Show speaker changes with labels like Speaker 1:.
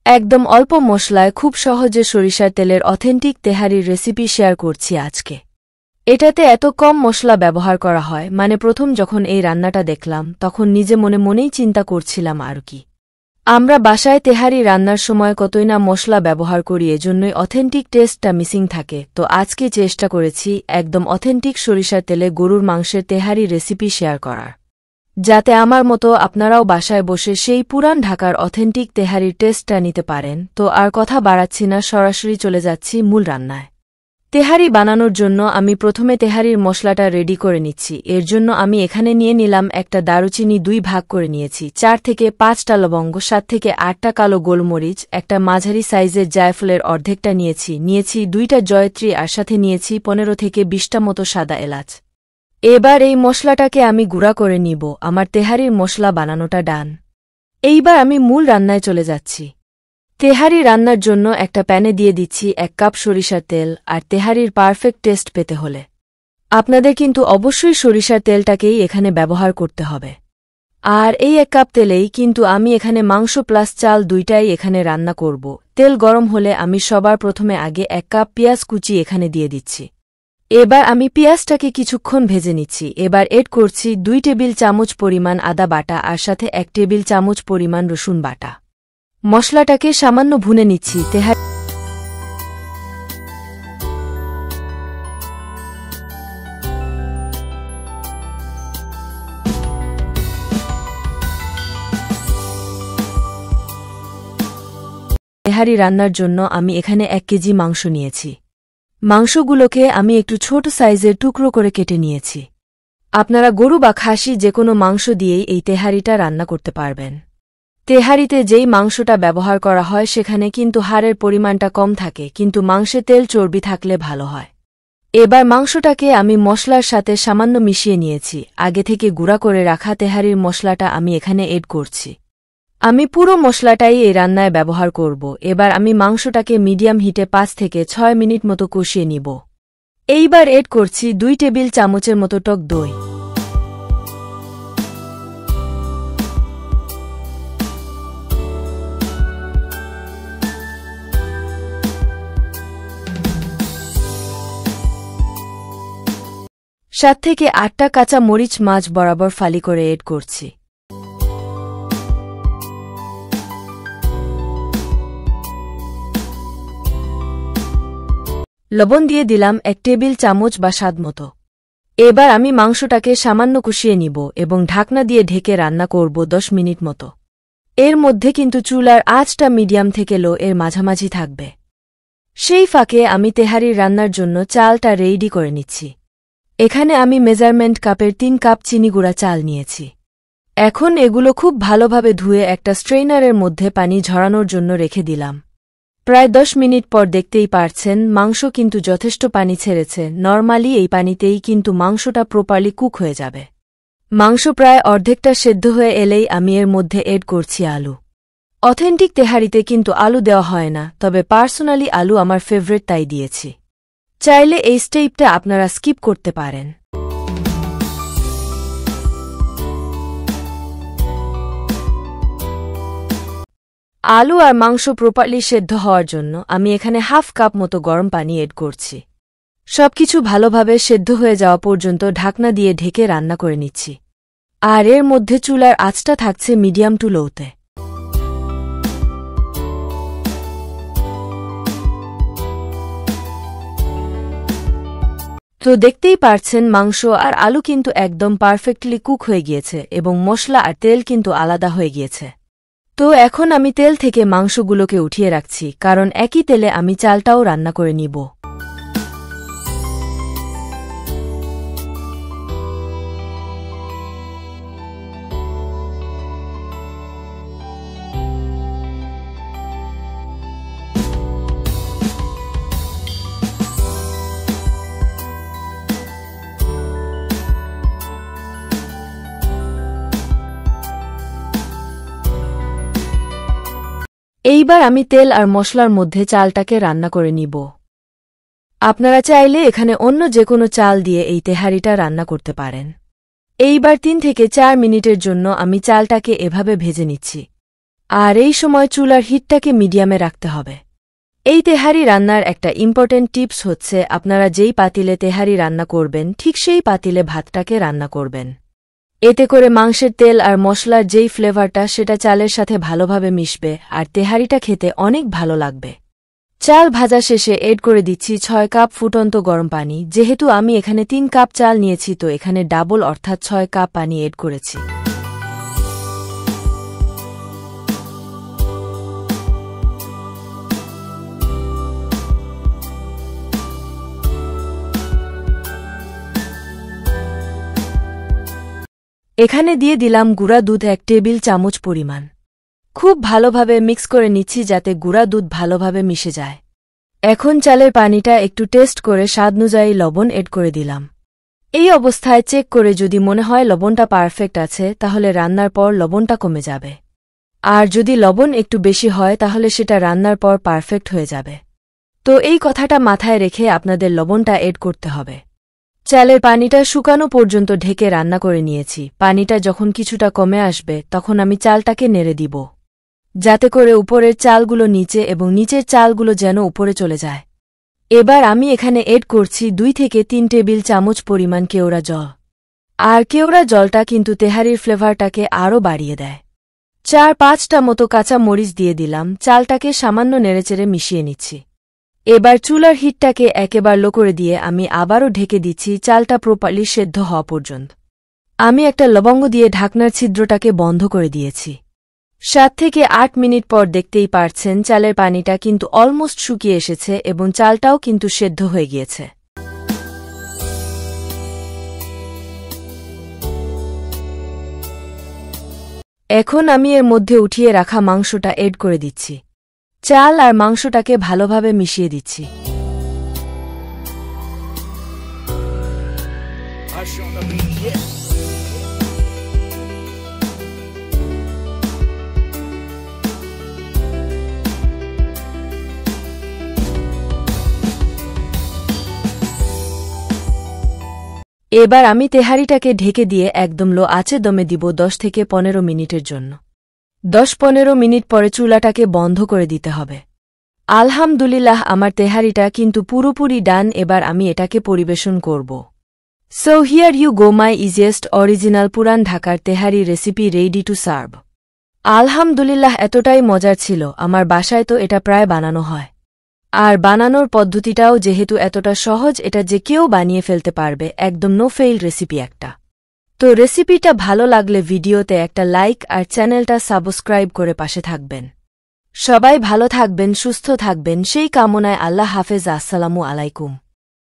Speaker 1: একদম অল্প মশলায় খুব সহজে সরিষার তেলের অথেন্টিক তেহারির রেসিপি শেয়ার করছি আজকে। এটাতে এত কম মশলা ব্যবহার করা হয়, মানে প্রথম যখন এই রান্নাটা দেখলাম তখন নিজে মনে মনেই চিন্তা করছিলাম আর কি। আমরা বাসায় তেহারি রান্নার সময় কতই না মশলা ব্যবহার করি, এজন্যই অথেন্টিক টেস্টটা মিসিং থাকে। তো আজকে চেষ্টা করেছি একদম অথেন্টিক সরিষার তেলে গরুর মাংসের তেহারি রেসিপি শেয়ার করার, যাতে আমার মতো আপনারাও বাসায় বসে সেই পুরান ঢাকার অথেন্টিক তেহারির টেস্টটা নিতে পারেন। তো আর কথা বাড়াচ্ছি না, সরাসরি চলে যাচ্ছি মূল রান্নায়। তেহারি বানানোর জন্য আমি প্রথমে তেহারির মশলাটা রেডি করে নিচ্ছি। এর জন্য আমি এখানে নিয়ে নিলাম একটা দারুচিনি, 2 ভাগ করে নিয়েছি, 4 থেকে 5টা লবঙ্গ, 7 থেকে 8টা কালো গোলমরিচ, একটা মাঝারি সাইজের জায়ফলের অর্ধেকটা নিয়েছি 2টা জয়ত্রী, আর সাথে নিয়েছি 15 থেকে 20টা মতো সাদা এলাচ। এবার এই মশলাটাকে আমি গুঁড়া করে নিব। আমার তেহারির মশলা বানানোটা ডান। এইবার আমি মূল রান্নায় চলে যাচ্ছি। তেহারি রান্নার জন্য একটা প্যানে দিয়ে দিচ্ছি 1 কাপ সরিষার তেল। আর তেহারির পারফেক্ট টেস্ট পেতে হলে আপনাদের কিন্তু অবশ্যই সরিষার তেলটাকেই এখানে ব্যবহার করতে হবে। আর এই 1 কাপ তেলেই কিন্তু আমি এখানে মাংস প্লাস চাল দুইটাই এখানে রান্না করব। তেল গরম হলে আমি সবার প্রথমে আগে 1 কাপ পেঁয়াজ কুচি এখানে দিয়ে দিচ্ছি। এবার আমি পেঁয়াজটাকে কিছুক্ষণ ভেজে নিচ্ছি। এবার এড করছি 2 টেবিল চামচ পরিমাণ আদা বাটা, আর সাথে 1 টেবিল চামচ পরিমাণ রসুন বাটা। মশলাটাকে সামান্য ভুনে নিচ্ছি। তেহারি রান্নার জন্য আমি এখানে 1 কেজি মাংস নিয়েছি। মাংসগুলোকে আমি একটু ছোট সাইজের টুকরো করে কেটে নিয়েছি। আপনারা গরু বা খাসি যে কোনো মাংস দিয়েই এই তেহারিটা রান্না করতে পারবেন। তেহারিতে যেই মাংসটা ব্যবহার করা হয় সেখানে কিন্তু হাড়ের পরিমাণটা কম থাকে, কিন্তু মাংসে তেল চর্বি থাকলে ভালো হয়। এবার মাংসটাকে আমি মশলার সাথে সামান্য মিশিয়ে নিয়েছি। আগে থেকে গুঁড়া করে রাখা তেহারির মশলাটা আমি এখানে এড করছি। আমি পুরো মশলাটাই এই রান্নায় ব্যবহার করব। এবার আমি মাংসটাকে মিডিয়াম হিটে 5 থেকে 6 মিনিট মতো কষিয়ে নিব। এইবার এড করছি 2 টেবিল চামচের মতো টক দই। সাত থেকে 8টা কাঁচা মরিচ মাছ বরাবর ফালি করে এড করছি। লবণ দিয়ে দিলাম 1 টেবিল চামচ বা স্বাদ মতো। এবার আমি মাংসটাকে সামান্য কষিয়ে নিব এবং ঢাকনা দিয়ে ঢেকে রান্না করব 10 মিনিট মতো। এর মধ্যে কিন্তু চুলার আঁচটা মিডিয়াম থেকে লো এর মাঝামাঝি থাকবে। সেই ফাঁকে আমি তেহারির রান্নার জন্য চালটা রেডি করে নিচ্ছি। এখানে আমি মেজারমেন্ট কাপের 3 কাপ চিনি গুঁড়া চাল নিয়েছি। এখন এগুলো খুব ভালোভাবে ধুয়ে একটা স্ট্রেইনারের মধ্যে পানি ঝরানোর জন্য রেখে দিলাম। প্রায় 10 মিনিট পর দেখতেই পারছেন মাংস কিন্তু যথেষ্ট পানি ছেড়েছে। নরমালি এই পানিতেই কিন্তু মাংসটা প্রপারলি কুক হয়ে যাবে। মাংস প্রায় অর্ধেকটা সেদ্ধ হয়ে এলেই আমি এর মধ্যে এড করছি আলু। অথেন্টিক তেহারিতে কিন্তু আলু দেওয়া হয় না, তবে পার্সোনালি আলু আমার ফেভারিট, তাই দিয়েছি। চাইলে এই স্টেপটা আপনারা স্কিপ করতে পারেন। আলু আর মাংস প্রপারলি সেদ্ধ হওয়ার জন্য আমি এখানে 1/2 কাপ মতো গরম পানি এড করছি। সবকিছু ভালোভাবে সেদ্ধ হয়ে যাওয়া পর্যন্ত ঢাকনা দিয়ে ঢেকে রান্না করে নিচ্ছি। আর এর মধ্যে চুলার আঁচটা থাকছে মিডিয়াম টু লোতে। তো দেখতেই পারছেন মাংস আর আলু কিন্তু একদম পারফেক্টলি কুক হয়ে গিয়েছে এবং মশলা আর তেল কিন্তু আলাদা হয়ে গিয়েছে। তো এখন আমি তেল থেকে মাংসগুলোকে উঠিয়ে রাখছি, কারণ একই তেলে আমি চালটাও রান্না করে নিব। এইবার আমি তেল আর মশলার মধ্যে চালটাকে রান্না করে নিব। আপনারা চাইলে এখানে অন্য যে কোনো চাল দিয়ে এই তেহারিটা রান্না করতে পারেন। এইবার 3 থেকে 4 মিনিটের জন্য আমি চালটাকে এভাবে ভেজে নিচ্ছি। আর এই সময় চুলার হিটটাকে মিডিয়ামে রাখতে হবে। এই তেহারি রান্নার একটা ইম্পর্টেন্ট টিপস হচ্ছে আপনারা যেই পাতিলে তেহারি রান্না করবেন ঠিক সেই পাতিলে ভাতটাকে রান্না করবেন। এতে করে মাংসের তেল আর মশলার যেই ফ্লেভারটা সেটা চালের সাথে ভালোভাবে মিশবে আর তেহারিটা খেতে অনেক ভালো লাগবে। চাল ভাজা শেষে এড করে দিচ্ছি 6 কাপ ফুটন্ত গরম পানি। যেহেতু আমি এখানে 3 কাপ চাল নিয়েছি তো এখানে ডাবল অর্থাৎ 6 কাপ পানি এড করেছি। এখানে দিয়ে দিলাম গুঁড়া দুধ 1 টেবিল চামচ পরিমাণ। খুব ভালোভাবে মিক্স করে নিচ্ছি যাতে গুঁড়া দুধ ভালোভাবে মিশে যায়। এখন চালের পানিটা একটু টেস্ট করে স্বাদানুযায়ী লবণ এড করে দিলাম। এই অবস্থায় চেক করে যদি মনে হয় লবণটা পারফেক্ট আছে তাহলে রান্নার পর লবণটা কমে যাবে। আর যদি লবণ একটু বেশি হয় তাহলে সেটা রান্নার পর পারফেক্ট হয়ে যাবে। তো এই কথাটা মাথায় রেখে আপনাদের লবণটা এড করতে হবে। চালের পানিটা শুকানো পর্যন্ত ঢেকে রান্না করে নিয়েছি। পানিটা যখন কিছুটা কমে আসবে তখন আমি চালটাকে নেড়ে দিব, যাতে করে উপরের চালগুলো নিচে এবং নিচের চালগুলো যেন উপরে চলে যায়। এবার আমি এখানে এড করছি 2 থেকে 3 টেবিল চামচ পরিমাণ কেওড়া জল। আর কেওড়া জলটা কিন্তু তেহারির ফ্লেভারটাকে আরও বাড়িয়ে দেয়। 4-5টা মতো কাঁচা মরিচ দিয়ে দিলাম। চালটাকে সামান্য নেড়েচেড়ে মিশিয়ে নিচ্ছি। এবার চুলার হিটটাকে একেবারে লো করে দিয়ে আমি আবারও ঢেকে দিচ্ছি চালটা প্রপারলি সেদ্ধ হওয়া পর্যন্ত। আমি একটা লবঙ্গ দিয়ে ঢাকনার ছিদ্রটাকে বন্ধ করে দিয়েছি। 7 থেকে 8 মিনিট পর দেখতেই পারছেন চালের পানিটা কিন্তু অলমোস্ট শুকিয়ে এসেছে এবং চালটাও কিন্তু সেদ্ধ হয়ে গিয়েছে। এখন আমি এর মধ্যে উঠিয়ে রাখা মাংসটা এড করে দিচ্ছি। চাল আর মাংসটাকে ভালোভাবে মিশিয়ে দিচ্ছি। এবার আমি তেহারিটাকে ঢেকে দিয়ে একদম লো আঁচে দমে দিব 10 থেকে 15 মিনিটের জন্য। 10-15 মিনিট পরে চুলাটাকে বন্ধ করে দিতে হবে। আলহামদুলিল্লাহ, আমার তেহারিটা কিন্তু পুরোপুরি ডান। এবার আমি এটাকে পরিবেশন করব। So here you go my easiest original পুরান ঢাকার tehari recipe ready to serve. আলহামদুলিল্লাহ, এতটাই মজার ছিল। আমার বাসায় তো এটা প্রায় বানানো হয়। আর বানানোর পদ্ধতিটাও যেহেতু এতটা সহজ, এটা যে কেউ বানিয়ে ফেলতে পারবে। একদম নো ফেইল রেসিপি একটা। তো রেসিপিটা ভালো লাগলে ভিডিওতে একটা লাইক আর চ্যানেলটা সাবস্ক্রাইব করে পাশে থাকবেন। সবাই ভালো থাকবেন, সুস্থ থাকবেন সেই কামনায়। আল্লাহ হাফেজ। আসসালামু আলাইকুম।